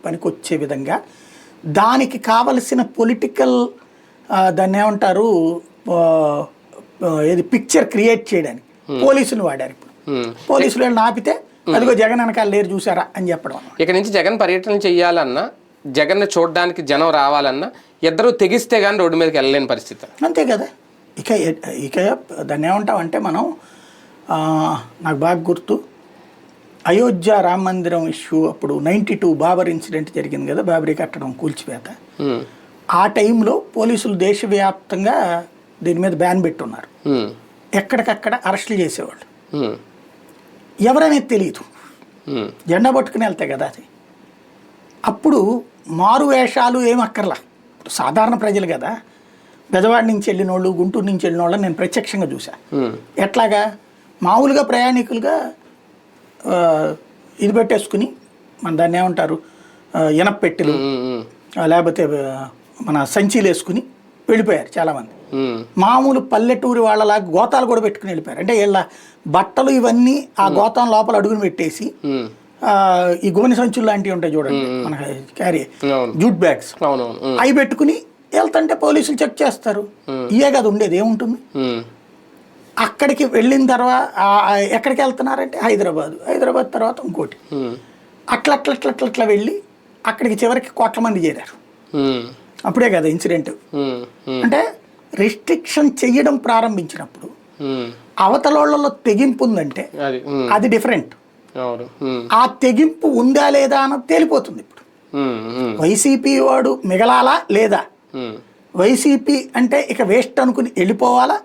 పనికొచ్చే విధంగా దానికి కావలసిన పొలిటికల్ దాన్ని ఏమంటారు ఏది పిక్చర్ క్రియేట్ చేయడానికి పోలీసులు వాడారు. ఇప్పుడు పోలీసులు వెళ్ళి ఆపితే అదిగో జగన్ వెనకాల లేరు చూసారా అని చెప్పడం. ఇక నుంచి జగన్ పర్యటన చెయ్యాలన్నా, జగన్ చూడడానికి జనం రావాలన్నా ఇద్దరు తెగిస్తే కానీ రోడ్డు మీదకి వెళ్ళలేని పరిస్థితి. అంతే కదా. ఇక దాన్ని ఏమంటామంటే మనం నాకు బాగా గుర్తు అయోధ్య రామ మందిరం ఇష్యూ అప్పుడు 92 బాబర్ ఇన్సిడెంట్ జరిగింది కదా, బాబరీ కట్టడం కూల్చివేత. ఆ టైంలో పోలీసులు దేశవ్యాప్తంగా దీని మీద బ్యాన్ పెట్టున్నారు. ఎక్కడికక్కడ అరెస్టులు చేసేవాళ్ళు. ఎవరనేది తెలియదు, జెండా పట్టుకుని వెళ్తాయి కదా అది. అప్పుడు మారు వేషాలు ఏమక్కర్లా, సాధారణ ప్రజలు కదా, బెజవాడ నుంచి వెళ్ళిన వాళ్ళు, గుంటూరు నుంచి వెళ్ళిన వాళ్ళని నేను ప్రత్యక్షంగా చూసా. ఎట్లాగా మామూలుగా ప్రయాణికులుగా ఇది పెట్టేసుకుని మన దాన్ని ఏమంటారు ఇనప్పెట్టెలు లేకపోతే మన సంచీలు వేసుకుని వెళ్ళిపోయారు చాలామంది. మామూలు పల్లెటూరి వాళ్ళలాగా గోతాలు కూడా పెట్టుకుని వెళ్ళిపోయారు. అంటే వీళ్ళ బట్టలు ఇవన్నీ ఆ గోతం లోపల అడుగుని పెట్టేసి ఈ గోనె సంచులు లాంటివి ఉంటాయి చూడండి మన క్యారీ జూట్ బ్యాగ్స్, అవి పెట్టుకుని వెళ్తుంటే పోలీసులు చెక్ చేస్తారు. ఇయే కదా ఉండేది, ఏముంటుంది. అక్కడికి వెళ్ళిన తర్వాత ఎక్కడికి వెళ్తున్నారంటే హైదరాబాద్ తర్వాత ఇంకోటి, అట్లా వెళ్ళి అక్కడికి చివరికి కోట్ల మంది చేరారు. అప్పుడే కదా ఇన్సిడెంట్. అంటే రిస్ట్రిక్షన్ చెయ్యడం ప్రారంభించినప్పుడు అవతలోళ్ళలో తెగింపు ఉందంటే అది డిఫరెంట్. ఆ తెగింపు ఉందా లేదా అన్నది తేలిపోతుంది. ఇప్పుడు వైసీపీ వాడు మిగలాలా లేదా, వైసీపీ అంటే ఇక వేస్ట్ అనుకుని వెళ్ళిపోవాలా